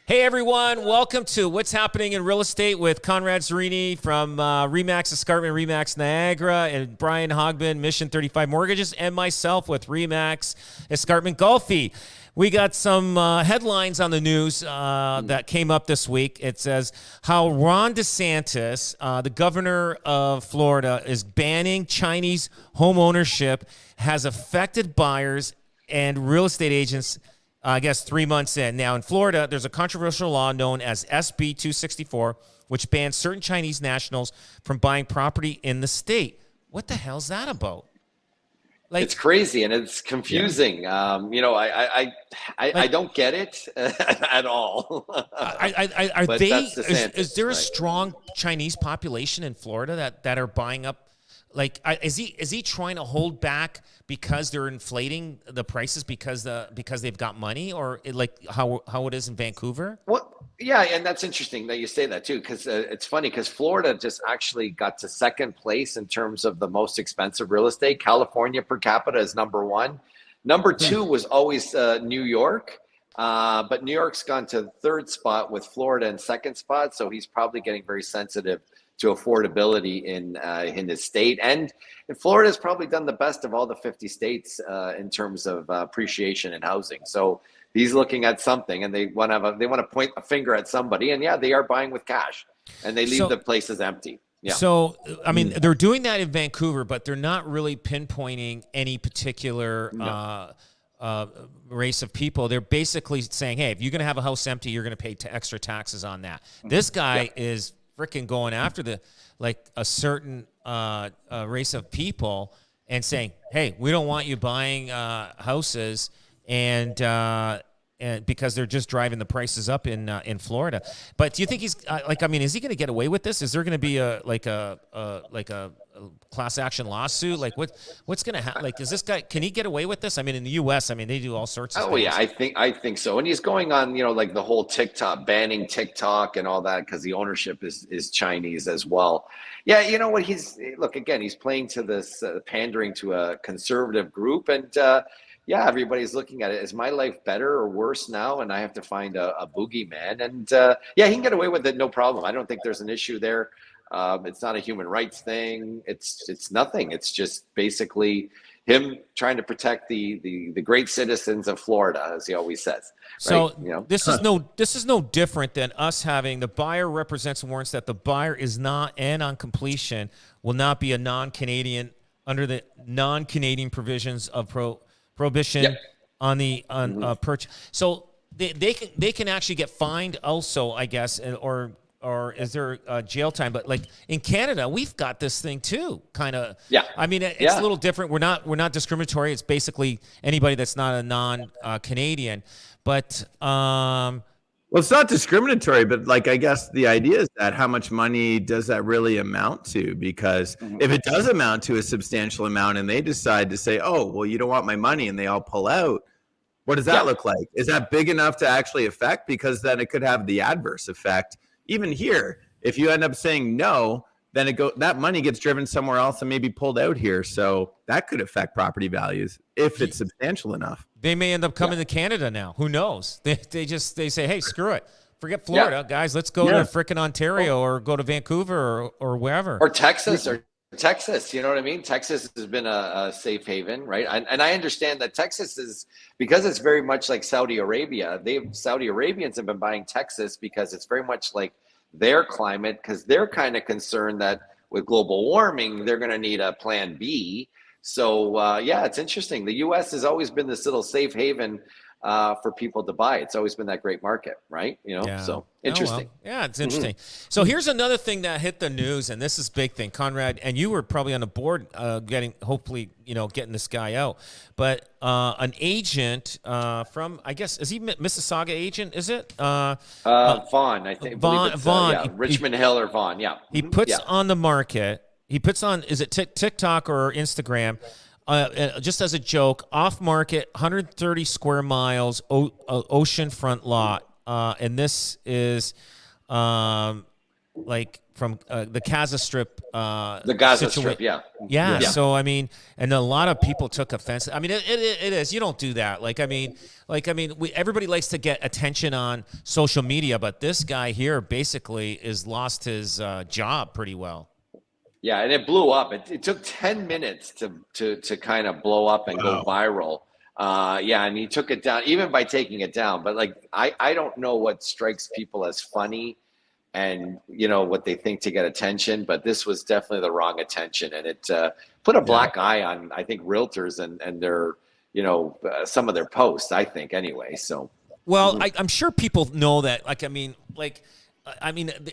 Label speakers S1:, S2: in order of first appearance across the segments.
S1: Hey everyone, welcome to What's Happening in Real Estate with Conrad Zerini from REMAX Escarpment, REMAX Niagara, and Brian Hogbin, Mission 35 Mortgages, and myself with REMAX Escarpment Golfi. We got some headlines on the news that came up this week. It says how Ron DeSantis, the governor of Florida, is banning Chinese home ownership, has affected buyers and real estate agents, I guess 3 months in. Now, in Florida, there's a controversial law known as SB 264, which bans certain Chinese nationals from buying property in the state. What the hell's that about?
S2: Like, it's crazy and it's confusing. Yeah. I don't get it at all.
S1: Is there a strong Chinese population in Florida that are buying up? Like, is he trying to hold back because they're inflating the prices because they've got money, or like how it is in Vancouver?
S2: Well, yeah, and that's interesting that you say that too, because it's funny because Florida just actually got to second place in terms of the most expensive real estate. California per capita is number one. Number two was always New York, but New York's gone to third spot with Florida in second spot, so he's probably getting very sensitive to affordability in his state. And Florida's probably done the best of all the 50 states in terms of appreciation in housing. So he's looking at something, and they want to point a finger at somebody. And yeah, they are buying with cash, and they leave the places empty. Yeah.
S1: So, I mean, they're doing that in Vancouver, but they're not really pinpointing any particular race of people. They're basically saying, hey, if you're going to have a house empty, you're going to pay extra taxes on that. This guy is freaking going after a certain race of people and saying, hey, we don't want you buying houses and because they're just driving the prices up in Florida. But do you think he's is he going to get away with this? Is there going to be a class action lawsuit? Like what's going to happen? Like, is this guy, can he get away with this? I mean, in the US, they do all sorts of things.
S2: Oh yeah, I think so. And he's going on, like the whole banning TikTok and all that, because the ownership is Chinese as well. Yeah, you know what, he's playing to this pandering to a conservative group, and yeah, everybody's looking at it. Is my life better or worse now? And I have to find a boogeyman. And yeah, he can get away with it, no problem. I don't think there's an issue there. It's not a human rights thing. It's nothing. It's just basically him trying to protect the great citizens of Florida, as he always says. Right?
S1: So this is no different than us having the buyer represents and warrants that the buyer is not, and on completion will not be a non-Canadian under the non-Canadian provisions of prohibition on purchase. So they can actually get fined also, I guess, or is there jail time? But like in Canada, we've got this thing too, kind of. Yeah. It's a little different. We're not discriminatory. It's basically anybody that's not a non-Canadian. But
S3: well, it's not discriminatory, but I guess the idea is that how much money does that really amount to? Because if it does amount to a substantial amount and they decide to say, oh, well, you don't want my money, and they all pull out, what does that look like? Is that big enough to actually affect? Because then it could have the adverse effect. Even here, if you end up saying no, then that money gets driven somewhere else and maybe pulled out here. So that could affect property values if it's substantial enough.
S1: They may end up coming to Canada now. Who knows? They say, hey, screw it. Forget Florida, guys. Let's go to frickin' Ontario or go to Vancouver or wherever.
S2: Or Texas you know what I mean? Texas has been a safe haven, right? And I understand that Texas is, because it's very much like Saudi Arabia. Saudi Arabians have been buying Texas because it's very much like their climate, because they're kind of concerned that with global warming, they're going to need a plan B. So yeah, it's interesting. The U.S. has always been this little safe haven for people to buy. It's always been that great market, right? So interesting.
S1: Oh, well. Yeah, it's interesting. So here's another thing that hit the news, and this is a big thing, Conrad, and you were probably on the board getting this guy out. But an agent from, I guess, is he Mississauga agent, is it?
S2: Vaughan, I think. Vaughan. Richmond Hill or Vaughan, yeah.
S1: He puts on the market, is it TikTok or Instagram, just as a joke, off-market, 130 square miles, oceanfront lot. And this is from the Gaza Strip.
S2: The Gaza Strip, yeah.
S1: Yeah. So I mean, and a lot of people took offense. I mean, it is. You don't do that. Everybody likes to get attention on social media, but this guy here basically is lost his job pretty well.
S2: Yeah, and it blew up. It took 10 minutes to kind of blow up and go viral. And he took it down, even by taking it down. But like, I don't know what strikes people as funny and, you know, what they think to get attention. But this was definitely the wrong attention. And it put a black eye on, I think, realtors and their, you know, some of their posts, I think, anyway. So,
S1: well, I'm sure people know that.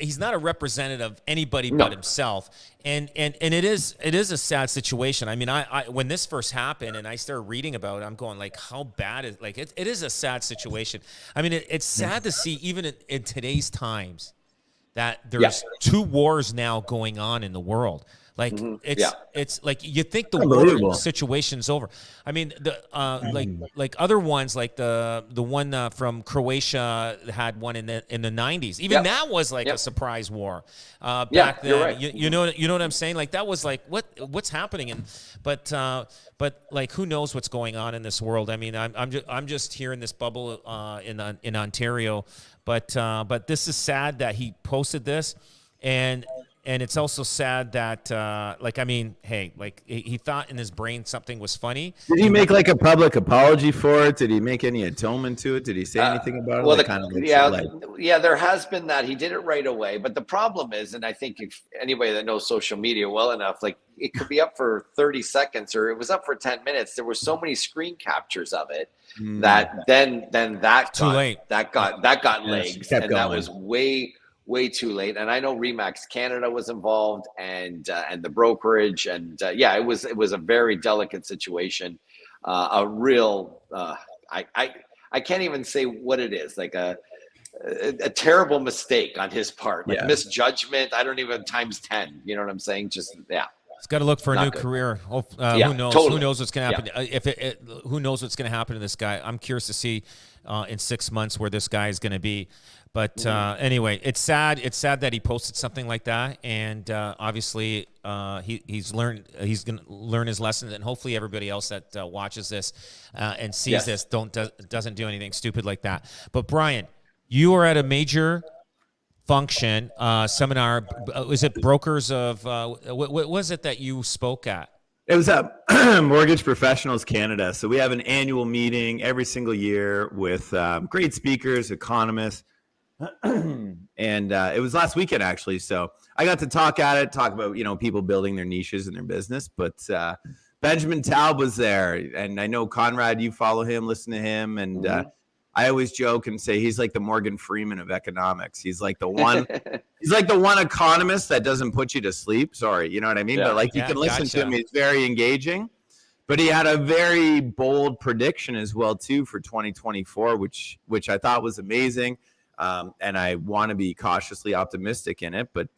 S1: He's not a representative of anybody but himself, and it is a sad situation. I mean, I when this first happened and I started reading about it, I'm going like, how bad is it is a sad situation. I mean, it's sad to see even in today's times that there's two wars now going on in the world. Like it's like you think the war situation's over. I mean, the like other ones, like the one from Croatia had one in the 90s. Even that was like a surprise war back then.
S2: Right.
S1: You know what I'm saying? Like that was like what's happening, and but like who knows what's going on in this world? I mean, I'm just here in this bubble in Ontario, but this is sad that he posted this, and it's also sad that, he thought in his brain something was funny.
S3: Did he make like a public apology for it? Did he make any atonement to it? Did he say anything about it?
S2: There has been that. He did it right away. But the problem is, and I think if anybody that knows social media well enough, like it could be up for 30 seconds or it was up for 10 minutes. There were so many screen captures of it that then that
S1: too late.
S2: That got legs, and
S3: going.
S2: that was way too late. And I know REMAX Canada was involved and the brokerage and it was a very delicate situation. A real I can't even say what it is, like a terrible mistake on his part, like misjudgment. I don't even times 10. You know what I'm saying? Just
S1: He's got to look for a new career. Who knows?
S2: Totally.
S1: Who knows what's going to happen? Who knows what's going to happen to this guy? I'm curious to see in 6 months where this guy is going to be. But anyway, it's sad. It's sad that he posted something like that, and obviously he's learned. He's going to learn his lesson, and hopefully everybody else that watches this and sees this doesn't do anything stupid like that. But Brian, you are at a major function seminar. Was it Brokers of what was it that you spoke at?
S3: It was at Mortgage Professionals Canada. So we have an annual meeting every single year with great speakers, economists. And it was last weekend, actually. So I got to talk about, you know, people building their niches in their business. But Benjamin Taub was there. And I know, Conrad, you follow him, listen to him. And I always joke and say he's like the Morgan Freeman of economics. He's like the one economist that doesn't put you to sleep. Sorry, you know what I mean? But like you can listen to him. He's very engaging. But he had a very bold prediction as well, too, for 2024, which I thought was amazing. And I want to be cautiously optimistic in it. But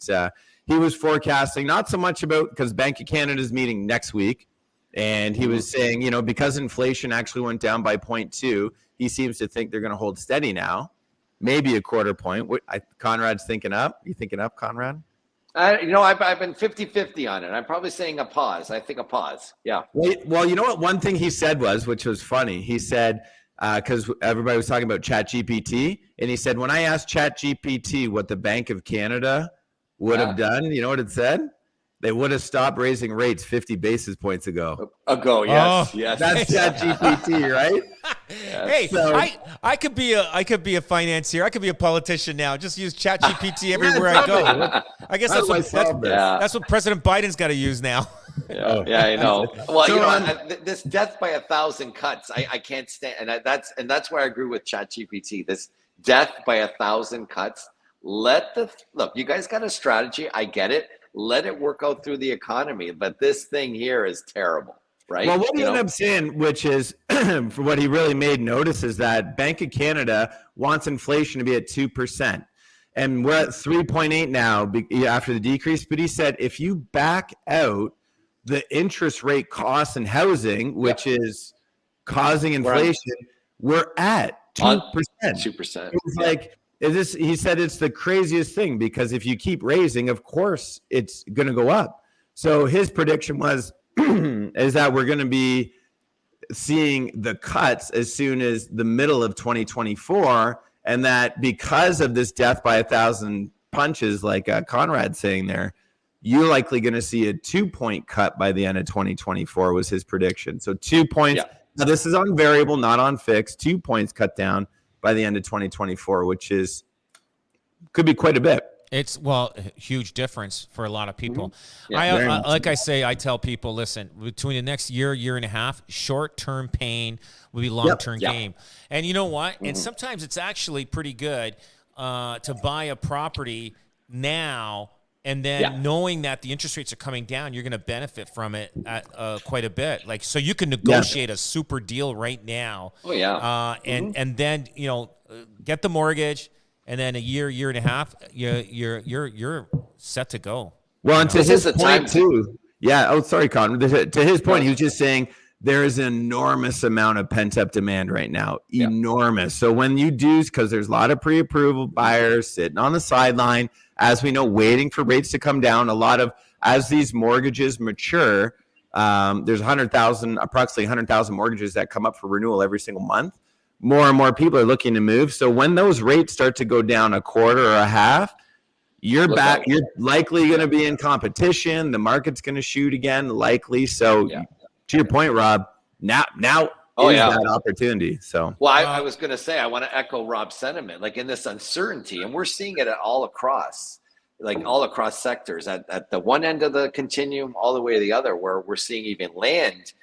S3: he was forecasting not so much because Bank of Canada is meeting next week. And he was saying, you know, because inflation actually went down by 0.2, he seems to think they're going to hold steady now, maybe a quarter point. Conrad's thinking up. You thinking up, Conrad?
S2: I've been 50-50 on it. I'm probably saying a pause. I think a pause. Yeah.
S3: Well, you know what? One thing he said which was funny. He said, because everybody was talking about ChatGPT, and he said, when I asked ChatGPT what the Bank of Canada would have done, you know what it said? They would have stopped raising rates 50 basis points ago.
S2: Yes.
S3: That's ChatGPT, right?
S1: Hey, so, I could be a financier. I could be a politician now. Just use ChatGPT everywhere I go. I guess that's what President Biden's got to use now.
S2: I know. Well, this death by 1,000 cuts, I can't stand, and that's where I agree with ChatGPT. This death by 1,000 cuts. Look, you guys got a strategy. I get it. Let it work out through the economy. But this thing here is terrible, right?
S3: Well, what he ended up saying, which is for what he really made notice, is that Bank of Canada wants inflation to be at 2%. And we're at 3.8 now after the decrease. But he said if you back out the interest rate costs and housing, which is causing inflation, we're at 2%.
S2: 2%.
S3: It was like, He said it's the craziest thing because if you keep raising, of course it's going to go up. So his prediction was is that we're going to be seeing the cuts as soon as the middle of 2024, and that because of this death by 1,000 punches, like Conrad's saying there, you're likely going to see a 2-point cut by the end of 2024 was his prediction. So 2 points. Yeah. Now this is on variable, not on fixed. 2 points cut down by the end of 2024, which could be quite a bit.
S1: It's a huge difference for a lot of people. Yeah, like I say, I tell people, listen, between the next year and a half, short-term pain will be long-term gain. And you know what? And sometimes it's actually pretty good to buy a property now, and then knowing that the interest rates are coming down, you're going to benefit from it at, quite a bit. Like, so you can negotiate a super deal right now.
S2: Oh yeah.
S1: And then, get the mortgage. And then a year and a half, you're set to go.
S3: Well, and to his point too. Yeah. Oh, sorry, Con. To his point, he was just saying there is an enormous amount of pent up demand right now. Enormous. So when you do, because there's a lot of pre-approval buyers sitting on the sideline, as we know, waiting for rates to come down. A lot of, as these mortgages mature, there's approximately 100,000 mortgages that come up for renewal every single month. More and more people are looking to move. So when those rates start to go down a quarter or a half, you're likely going to be in competition. The market's going to shoot again, likely. So to your point, Rob, now is that opportunity. So,
S2: well, I was going to say, I want to echo Rob's sentiment, like in this uncertainty, and we're seeing it all across sectors at the one end of the continuum, all the way to the other, where we're seeing even land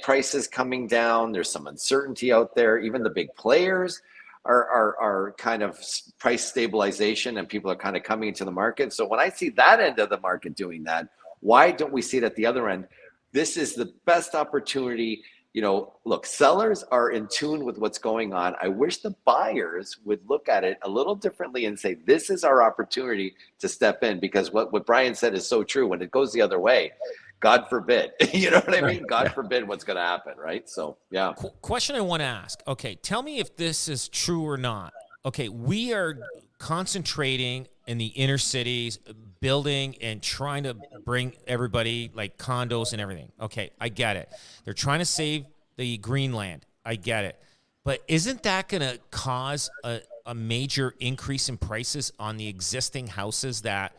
S2: prices coming down. There's some uncertainty out there. Even the big players are kind of price stabilization, and people are kind of coming into the market. So when I see that end of the market doing that, why don't we see it at the other end? This is the best opportunity. Look, sellers are in tune with what's going on. I wish the buyers would look at it a little differently and say, this is our opportunity to step in, because what Brian said is so true. When it goes the other way, God forbid, you know what I mean? God forbid what's going to happen, right? So, yeah.
S1: Question I want to ask. Okay, tell me if this is true or not. Okay, we are concentrating in the inner cities, building and trying to bring everybody like condos and everything. Okay, I get it. They're trying to save the greenland. I get it. But isn't that going to cause a major increase in prices on the existing houses that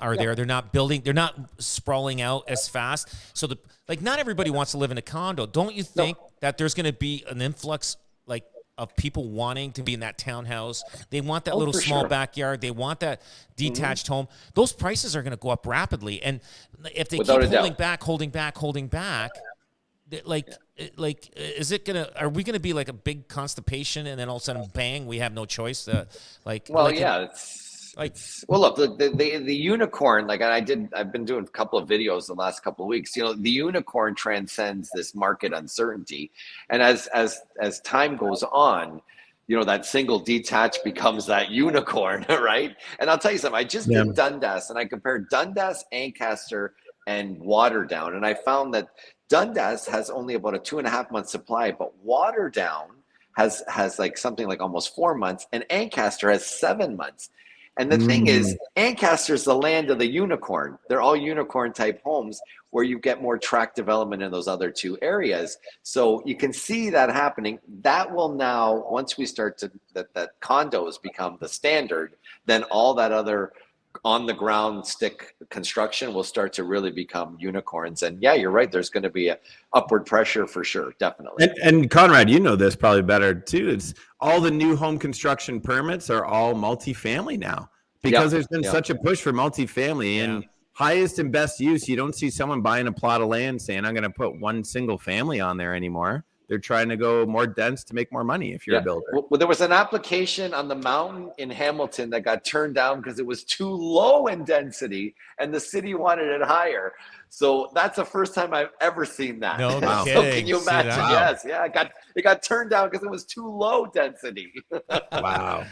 S1: are there? They're not building, they're not sprawling out as fast. So not everybody wants to live in a condo. Don't you think that there's going to be an influx of people wanting to be in that townhouse? They want that little small backyard. They want that detached home. Those prices are going to go up rapidly. And if they keep holding back, is it going to, are we going to be like a big constipation, and then all of a sudden, bang, we have no choice?
S2: Well, look, the unicorn, I've been doing a couple of videos the last couple of weeks. The unicorn transcends this market uncertainty, and as time goes on, that single detached becomes that unicorn, right? And I'll tell you something. I just did Dundas, and I compared Dundas, Ancaster, and Waterdown, and I found that Dundas has only about a 2.5 month supply, but Waterdown has something like almost 4 months, and Ancaster has 7 months. And the thing is, Ancaster's the land of the unicorn. They're all unicorn type homes where you get more tract development in those other two areas. So you can see that happening. That will now, once we start that condos become the standard, then all that other on the ground stick construction will start to really become unicorns. And yeah, you're right. There's going to be a upward pressure for sure. Definitely.
S3: And Conrad, you know this probably better too. It's all the new home construction permits are all multifamily now, because there's been such a push for multifamily and highest and best use. You don't see someone buying a plot of land saying, I'm going to put one single family on there anymore. They're trying to go more dense to make more money if you're a builder.
S2: Well, there was an application on the mountain in Hamilton that got turned down because it was too low in density and the city wanted it higher. So that's the first time I've ever seen that.
S1: No kidding.
S2: So can you imagine? Yes. Yeah. It got turned down because it was too low density.
S3: Wow.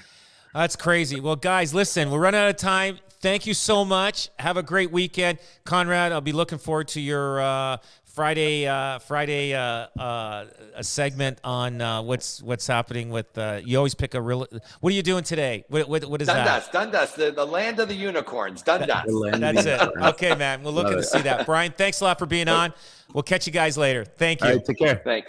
S1: That's crazy. Well, guys, listen, we're running out of time. Thank you so much. Have a great weekend. Conrad, I'll be looking forward to your Friday a segment on what's happening with. You always pick a real. What are you doing today? What is that?
S2: Dundas, the land of the unicorns. Dundas.
S1: That's it. Okay, man. We're looking to see that. Brian, thanks a lot for being on. We'll catch you guys later. Thank you.
S3: All right, take care.
S2: Thanks.